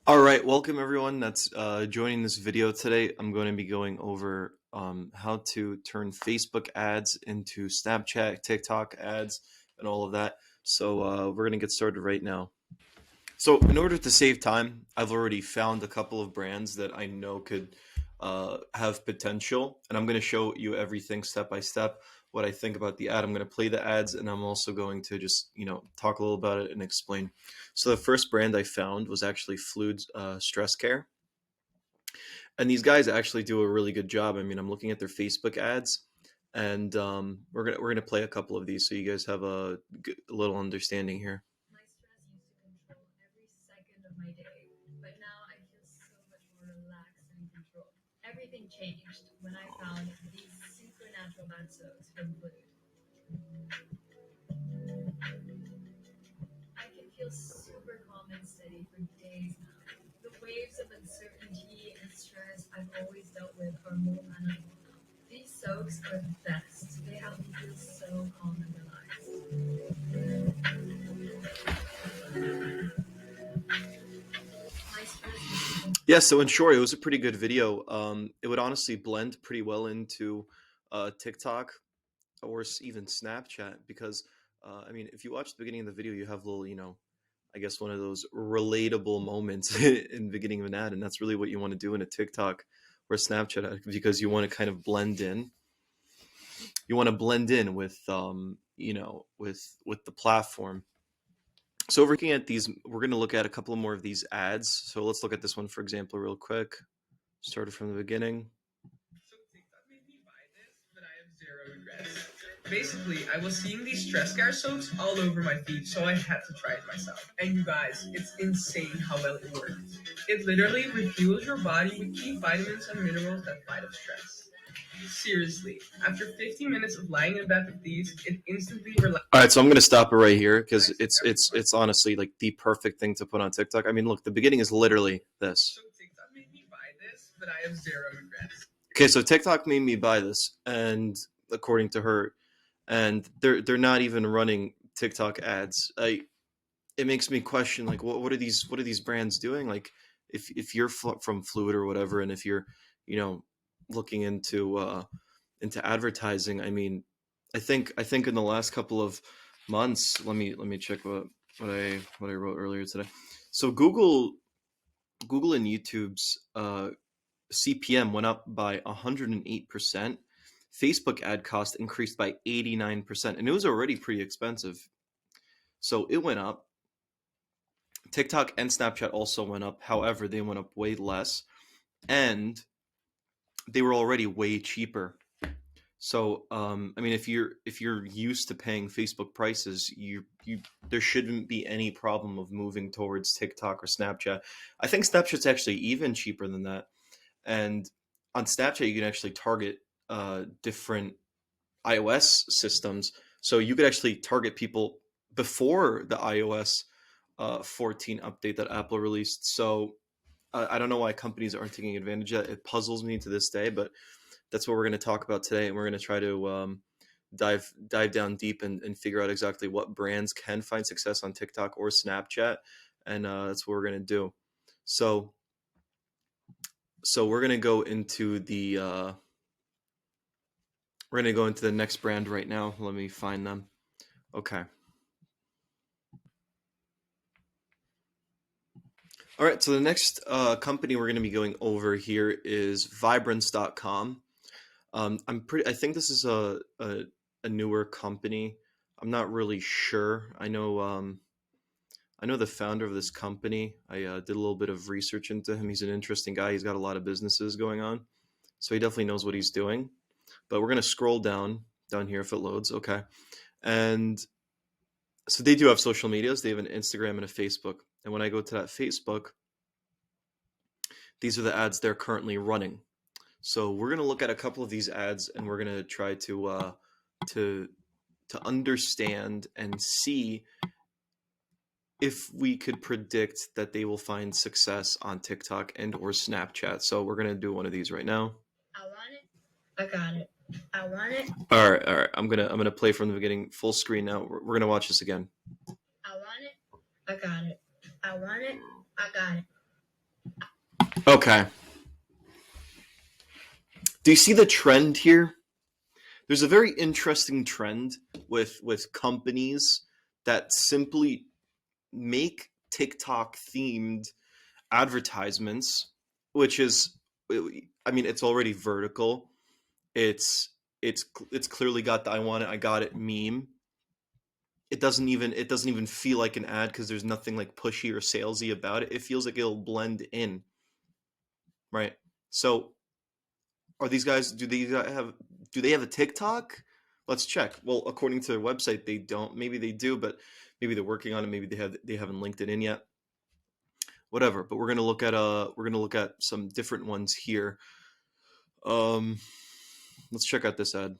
All right, welcome everyone that's joining this video today. I'm going to be going over how to turn Facebook ads into Snapchat, TikTok ads, and all of that. So we're going to get started right now. So in order to save time, I've already found a couple of brands that I know could have potential, and I'm going to show you everything step by step, what I think about the ad. I'm going to play the ads, and I'm also going to just talk a little about it and explain. So the first brand I found was actually Fluid Stress Care, and these guys actually do a really good job. I mean, I'm looking at their Facebook ads, and we're gonna play a couple of these so you guys have a little understanding here. My stress used to control every second of my day, but now I feel so much more relaxed and in control. Everything changed when I found these supernatural bath soaks from Blue. I can feel super calm and steady for days now. The waves of uncertainty and stress I've always dealt with are more manageable now. These soaks are the best. They help me feel so calm and relaxed. My stress used to Yeah, so in short, it was a pretty good video. It would honestly blend pretty well into TikTok or even Snapchat because I mean, if you watch the beginning of the video, you have little, I guess one of those relatable moments in the beginning of an ad, and that's really what you want to do in a TikTok or a Snapchat ad because you want to kind of blend in. You want to blend in with, with the platform. So we're looking at these. We're going to look at a couple more of these ads. So let's look at this one for example, real quick. Started from the beginning. So TikTok made me buy this, but I have zero regrets. Basically, I was seeing these stress care soaps all over my feed, so I had to try it myself. And you guys, it's insane how well it works. It literally refuels your body with key vitamins and minerals that fight off stress. Seriously, after 15 minutes of lying in bed with these, it instantly relaxes. All right, so I'm going to stop it right here because it's honestly like the perfect thing to put on TikTok. I mean, look, the beginning is literally this. So TikTok made me buy this, but I have zero regrets. Okay, so TikTok made me buy this, and according to her, and they're not even running TikTok ads. It makes me question like what are these brands doing? Like if you're from Fluid or whatever, and if you're you know looking into advertising, I mean, I think in the last couple of months, let me check what I wrote earlier today. So Google and YouTube's CPM went up by 108%. Facebook ad cost increased by 89%, and it was already pretty expensive. So it went up. TikTok and Snapchat also went up. However, they went up way less, and they were already way cheaper. So, I mean, if you're used to paying Facebook prices, you there shouldn't be any problem of moving towards TikTok or Snapchat. I think Snapchat's actually even cheaper than that. And on Snapchat, you can actually target different iOS systems. So you could actually target people before the iOS 14 update that Apple released. So I don't know why companies aren't taking advantage of it. It puzzles me to this day, but that's what we're going to talk about today. And we're going to try to dive down deep and figure out exactly what brands can find success on TikTok or Snapchat. And that's what we're going to do. So we're going to go into the next brand right now. Let me find them. Okay. All right. So the next company we're going to be going over here is Vibrance.com. I think this is a newer company. I'm not really sure. I know the founder of this company. I did a little bit of research into him. He's an interesting guy. He's got a lot of businesses going on, so he definitely knows what he's doing. But we're gonna scroll down here if it loads. Okay, and so they do have social medias. They have an Instagram and a Facebook. And when I go to that Facebook, these are the ads they're currently running. So we're gonna look at a couple of these ads, and we're gonna try to to understand and see if we could predict that they will find success on TikTok and or Snapchat. So we're gonna do one of these right now. I want it. I got it. I want it. All right. I'm gonna play from the beginning, full screen now. We're gonna watch this again. I want it. I got it. I want it. I got it. Okay. Do you see the trend here? There's a very interesting trend with companies that simply make TikTok themed advertisements, which is, I mean, it's already vertical. It's it's clearly got the "I want it, I got it" meme. It doesn't even feel like an ad because there's nothing like pushy or salesy about it. It feels like it'll blend in, right? So are these guys? Do they have a TikTok? Let's check. Well, according to their website, they don't. Maybe they do, but maybe they're working on it. Maybe they haven't linked it in yet. Whatever. But we're gonna look at some different ones here. Um, let's check out this ad.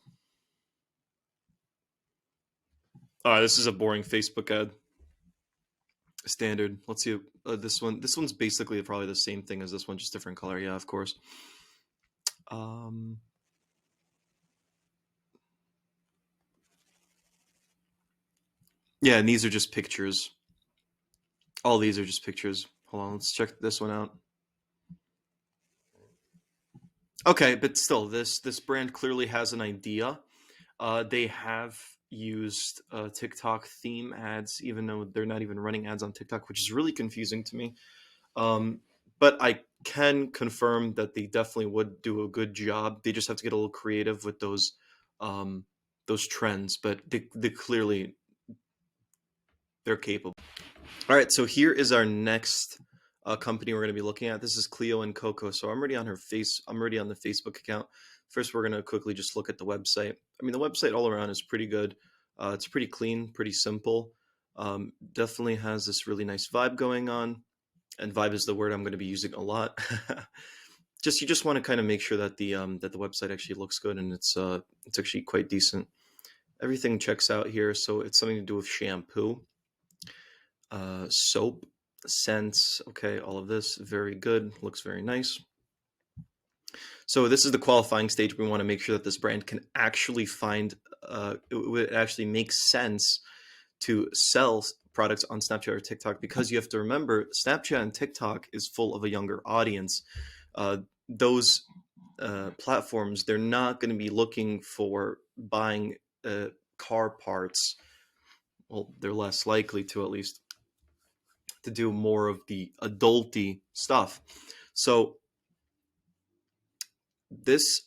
All right, this is a boring Facebook ad. Standard. Let's see this one. This one's basically probably the same thing as this one, just different color. Yeah, of course. Um, yeah, and these are just pictures. All these are just pictures. Hold on, let's check this one out. Okay, but still, this brand clearly has an idea. They have used TikTok theme ads, even though they're not even running ads on TikTok, which is really confusing to me. Um, but I can confirm that they definitely would do a good job. They just have to get a little creative with those trends, but they clearly they're capable. All right, so here is our next company we're going to be looking at. This is Cleo and Coco. So I'm already on her face. I'm already on the Facebook account. First, we're going to quickly just look at the website. I mean, the website all around is pretty good. It's pretty clean, pretty simple. Definitely has this really nice vibe going on, and vibe is the word I'm going to be using a lot. You just want to kind of make sure that the website actually looks good and it's actually quite decent. Everything checks out here. So it's something to do with shampoo, soap, scents. Okay, all of this very good. Looks very nice. So this is the qualifying stage. We want to make sure that this brand can actually find. It would actually make sense to sell products on Snapchat or TikTok, because you have to remember Snapchat and TikTok is full of a younger audience. Those platforms, they're not going to be looking for buying car parts. Well, they're less likely to, at least, to do more of the adulty stuff. So this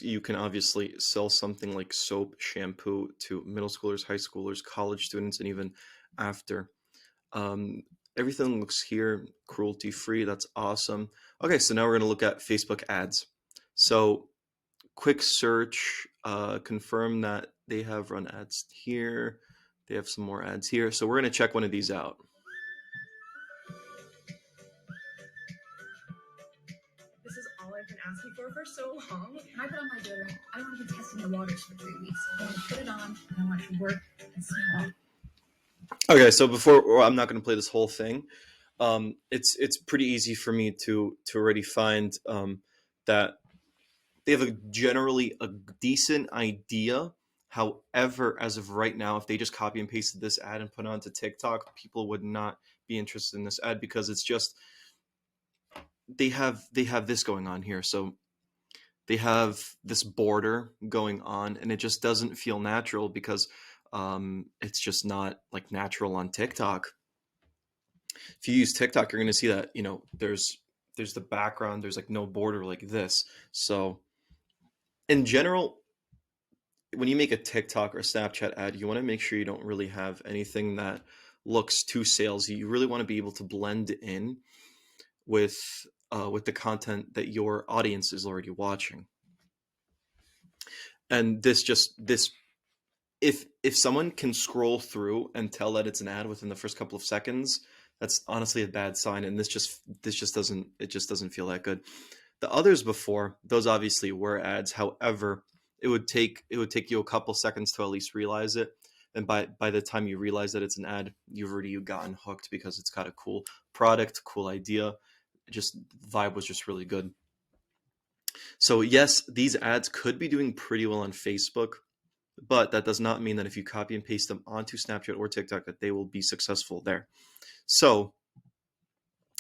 you can obviously sell something like soap, shampoo to middle schoolers, high schoolers, college students, and even after. Um, Everything looks here cruelty free. That's awesome. Okay, so now we're going to look at Facebook ads. So quick search, confirm that they have run ads here. They have some more ads here. So we're going to check one of these out. This is all I've been asking for so long. Can I put on my deodorant? I don't want to be testing the waters for 3 weeks. I want to put it on and I want it to work and smell. Okay, so before, I'm not going to play this whole thing. It's pretty easy for me to already find that they have generally a decent idea. However, as of right now, if they just copy and pasted this ad and put it onto TikTok, people would not be interested in this ad, because it's just they have this going on here. So they have this border going on, and it just doesn't feel natural, because it's just not like natural on TikTok. If you use TikTok, you're going to see that, there's the background, there's like no border like this. So in general, when you make a TikTok or Snapchat ad, you want to make sure you don't really have anything that looks too salesy. You really want to be able to blend in with the content that your audience is already watching. And this, if someone can scroll through and tell that it's an ad within the first couple of seconds, that's honestly a bad sign. And this just doesn't feel that good. The others before, those obviously were ads. However, it would take you a couple seconds to at least realize it. And by the time you realize that it's an ad, you've gotten hooked, because it's got a cool product, cool idea. Just vibe was just really good. So yes, these ads could be doing pretty well on Facebook, but that does not mean that if you copy and paste them onto Snapchat or TikTok, that they will be successful there. So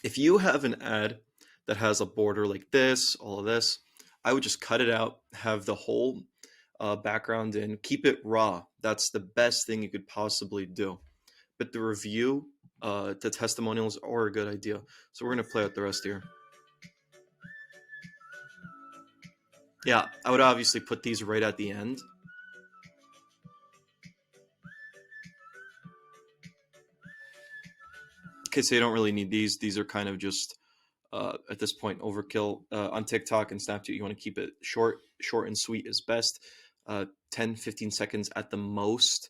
if you have an ad that has a border like this, all of this, I would just cut it out, have the whole background in, keep it raw. That's the best thing you could possibly do. But the review, the testimonials are a good idea. So we're going to play out the rest here. Yeah, I would obviously put these right at the end. Okay, so you don't really need these. These are kind of just, at this point, overkill. On TikTok and Snapchat, you want to keep it short. Short and sweet is best. 10, 15 seconds at the most.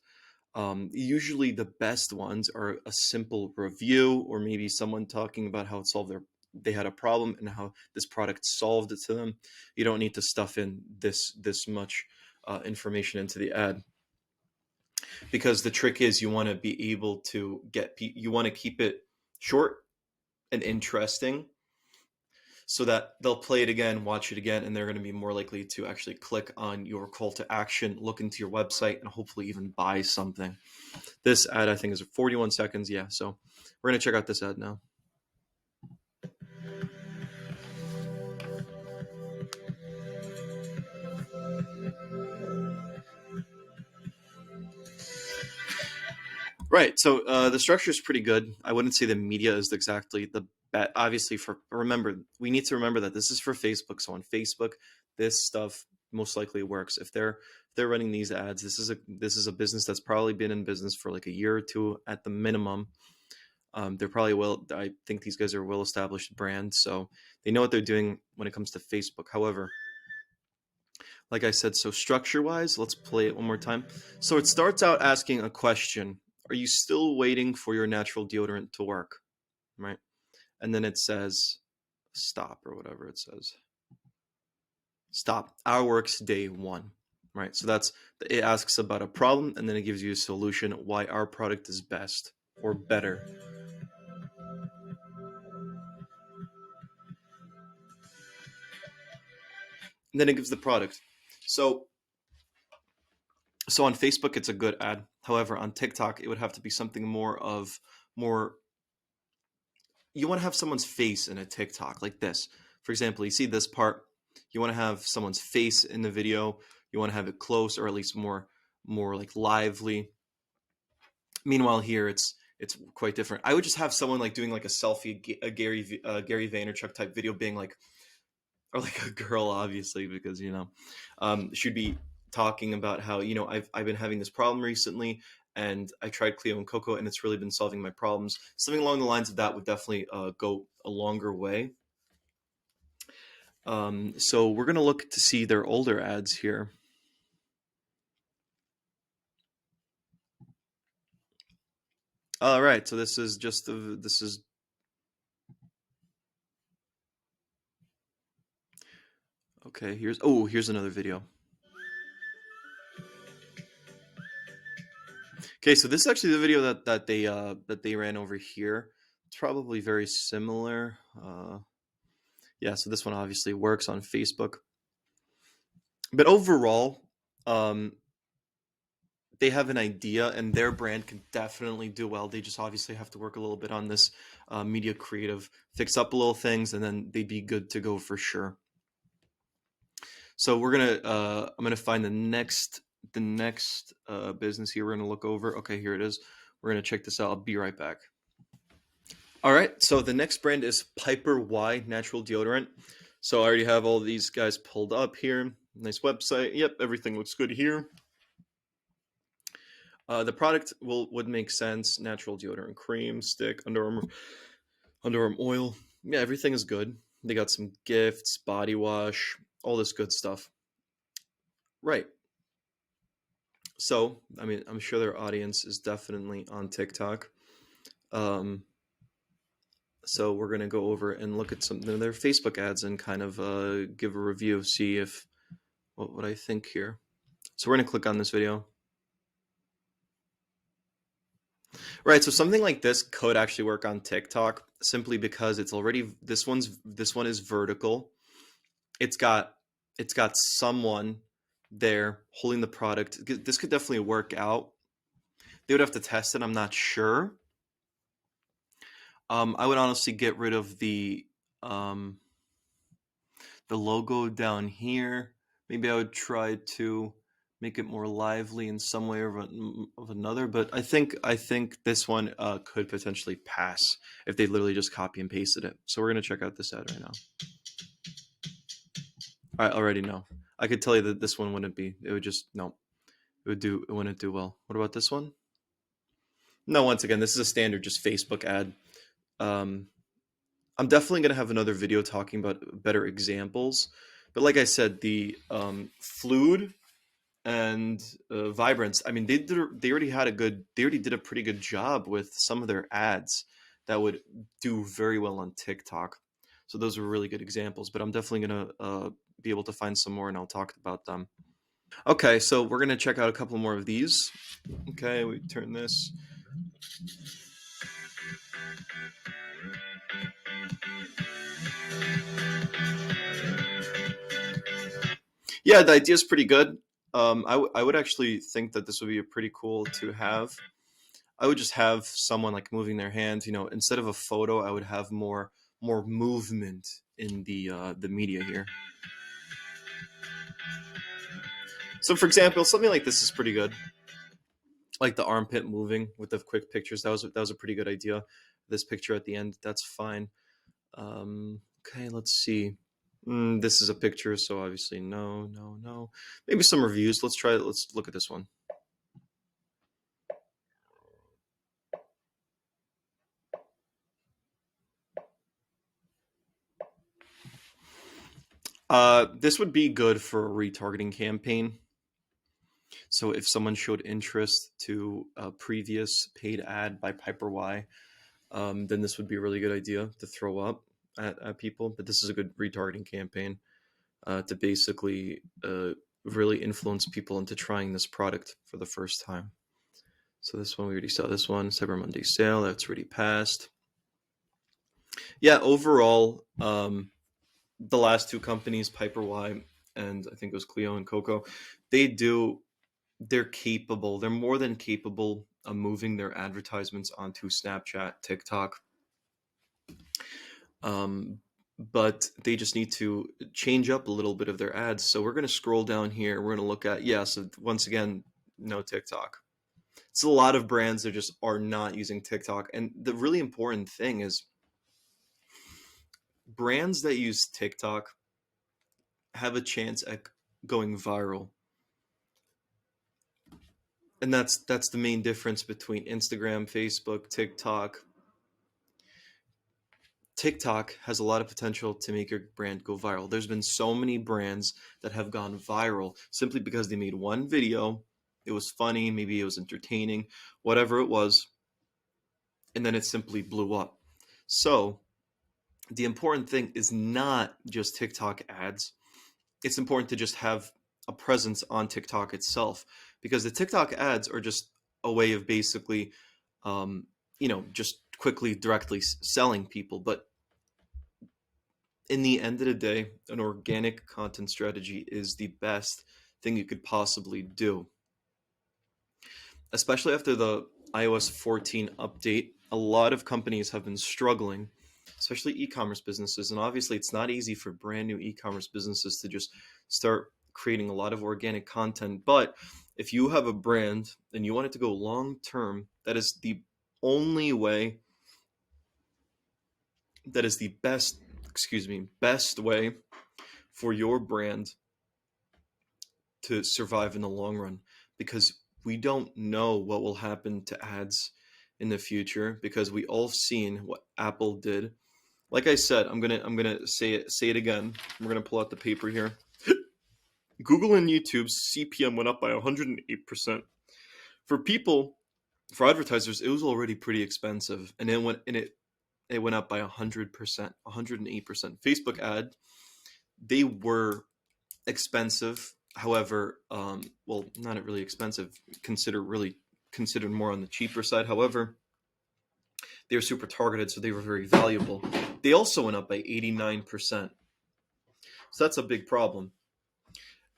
Usually the best ones are a simple review, or maybe someone talking about how it solved they had a problem and how this product solved it to them. You don't need to stuff in this much information into the ad, because the trick is you want to be able to you want to keep it short and interesting, so that they'll play it again, watch it again, and they're going to be more likely to actually click on your call to action, look into your website, and hopefully even buy something. This ad, I think, is 41 seconds. Yeah, so we're going to check out this ad now. Right, so the structure is pretty good. I wouldn't say the media is exactly the best. Obviously, we need to remember that this is for Facebook. So on Facebook, this stuff most likely works. If they're running these ads, this is a business that's probably been in business for like a year or two at the minimum. They're probably I think these guys are well established brands, so they know what they're doing when it comes to Facebook. However, like I said, so structure wise, let's play it one more time. So it starts out asking a question. Are you still waiting for your natural deodorant to work? Right? And then it says stop, or whatever it says. Stop. Our works day 1. Right? So it asks about a problem, and then it gives you a solution why our product is best or better. And then it gives the product. So on Facebook, it's a good ad. However, on TikTok, it would have to be something more. You want to have someone's face in a TikTok like this. For example, you see this part. You want to have someone's face in the video. You want to have it close, or at least more like lively. Meanwhile, here it's quite different. I would just have someone like doing like a selfie, a Gary Vaynerchuk type video, being like, or like a girl, obviously, because she'd be talking about how I've been having this problem recently, and I tried Clio and Coco, and it's really been solving my problems. Something along the lines of that would definitely go a longer way. So we're gonna look to see their older ads here. All right, so this is okay. Here's another video. Okay, so this is actually the video that they ran over here. It's probably very similar. Yeah, so this one obviously works on Facebook. But overall, they have an idea, and their brand can definitely do well. They just obviously have to work a little bit on this media creative, fix up a little things, and then they'd be good to go for sure. So I'm gonna find the next business here. We're gonna look over. Okay, here it is. We're gonna check this out. I'll be right back. All right, so the next brand is Piper Y Natural Deodorant. So I already have all these guys pulled up here. Nice website. Yep, everything looks good here. The product would make sense. Natural deodorant cream, stick, Under Armour oil. Yeah, everything is good. They got some gifts, body wash, all this good stuff. Right. So, I mean, I'm sure their audience is definitely on TikTok. So we're going to go over and look at some of their Facebook ads and kind of give a review, see what I think here. So we're going to click on this video. Right, so something like this could actually work on TikTok, simply because it's already this one is vertical. It's got someone there holding the product. This could definitely work out. They would have to test it. I'm not sure. I would honestly get rid of the the logo down here. Maybe I would try to make it more lively in some way or of another. But I think this one could potentially pass if they literally just copy and pasted it. So we're gonna check out this ad right now. I already know. I could tell you that this one wouldn't be. It would just no. It wouldn't do well. What about this one? No, once again, this is a standard just Facebook ad. Um, I'm definitely gonna have another video talking about better examples. But like I said, the Fluid and Vibrance. I mean, they already had a good. They already did a pretty good job with some of their ads that would do very well on TikTok. So those were really good examples. But I'm definitely gonna be able to find some more, and I'll talk about them. Okay, so we're gonna check out a couple more of these. Okay, we turn this. Yeah, the idea is pretty good. I would actually think that this would be a pretty cool to have. I would just have someone like moving their hands. You know, instead of a photo, I would have more movement in the media here. So, for example, something like this is pretty good. Like the armpit moving with the quick pictures. That was a pretty good idea. This picture at the end, that's fine. Okay, let's see. This is a picture, so obviously no, no, no. Maybe some reviews. Let's try it. Let's look at this one. This would be good for a retargeting campaign. So if someone showed interest to a previous paid ad by Piper Y, then this would be a really good idea to throw up at people. But this is a good retargeting campaign to basically really influence people into trying this product for the first time. So this one, we already saw this one, Cyber Monday sale, that's already passed. Yeah, overall, the last two companies, Piper Y and I think it was Clio and Coco, they're capable, they're more than capable of moving their advertisements onto Snapchat, TikTok. But they just need to change up a little bit of their ads. So we're going to scroll down here. We're going to look at, so once again, no TikTok. It's a lot of brands that just are not using TikTok. And the really important thing is brands that use TikTok have a chance at going viral. And that's the main difference between Instagram, Facebook, TikTok. TikTok has a lot of potential to make your brand go viral. There's been so many brands that have gone viral simply because they made one video. It was funny, maybe it was entertaining, whatever it was, and then it simply blew up. So the important thing is not just TikTok ads. It's important to just have a presence on TikTok itself, because the TikTok ads are just a way of basically, just quickly, directly selling people. But in the end of the day, an organic content strategy is the best thing you could possibly do. Especially after the iOS 14 update, a lot of companies have been struggling, especially e-commerce businesses. And obviously, it's not easy for brand new e-commerce businesses to just start creating a lot of organic content. But if you have a brand and you want it to go long term, that is the only way, that is the best way for your brand to survive in the long run, because we don't know what will happen to ads in the future, because we all seen what Apple did. Like I said, I'm gonna say it again. We're gonna pull out the paper here. Google and YouTube's CPM went up by 108%. For advertisers, it was already pretty expensive, and it went up by 100%, 108%. Facebook ad, they were expensive. However, not really expensive. Considered more on the cheaper side. However, they were super targeted, so they were very valuable. They also went up by 89%. So that's a big problem.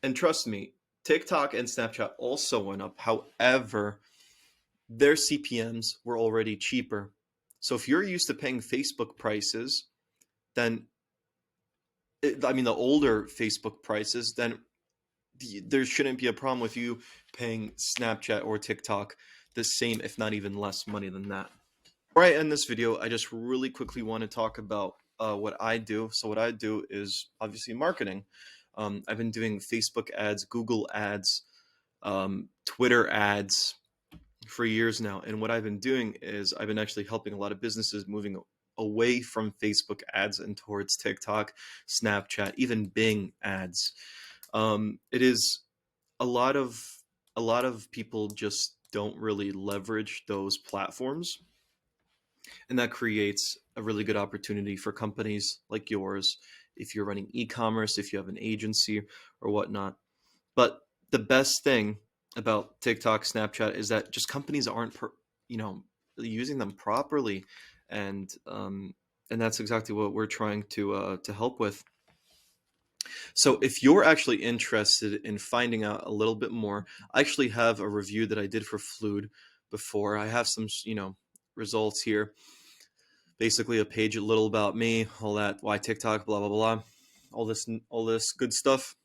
And trust me, TikTok and Snapchat also went up. However, their CPMs were already cheaper. So if you're used to paying Facebook prices, then I mean, the older Facebook prices, then there shouldn't be a problem with you paying Snapchat or TikTok the same, if not even less money than that. Before I end this video, I just really quickly want to talk about what I do. So what I do is obviously marketing. I've been doing Facebook ads, Google ads, Twitter ads for years now. And what I've been doing is I've been actually helping a lot of businesses moving away from Facebook ads and towards TikTok, Snapchat, even Bing ads. It is a lot of people just don't really leverage those platforms, and that creates a really good opportunity for companies like yours if you're running e-commerce, if you have an agency or whatnot. But the best thing about TikTok, Snapchat is that just companies aren't, you know, using them properly, and that's exactly what we're trying to help with. So if you're actually interested in finding out a little bit more, I actually have a review that I did for Fluid before. I have some, results here. Basically, a page a little about me, all that, why TikTok, blah blah blah, all this good stuff.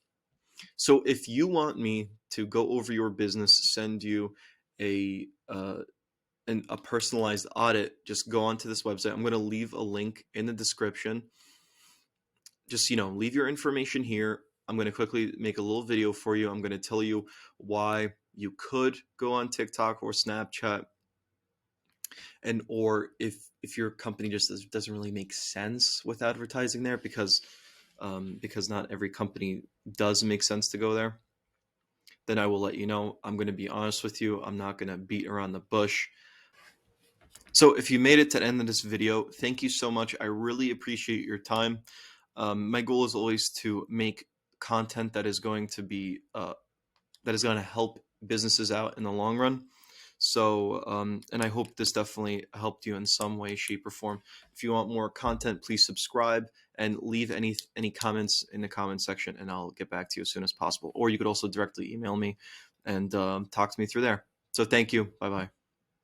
So if you want me to go over your business, send you a a personalized audit, just go onto this website. I'm going to leave a link in the description. Just leave your information here. I'm going to quickly make a little video for you. I'm going to tell you why you could go on TikTok or Snapchat, and or if your company just doesn't really make sense with advertising there, because not every company does make sense to go there, then I will let you know. I'm going to be honest with you. I'm not going to beat around the bush. So if you made it to the end of this video, thank you so much. I really appreciate your time. My goal is always to make content that is going to be that is going to help businesses out in the long run. So, and I hope this definitely helped you in some way, shape, or form. If you want more content, please subscribe and leave any comments in the comment section, and I'll get back to you as soon as possible. Or you could also directly email me and talk to me through there. So thank you. Bye-bye.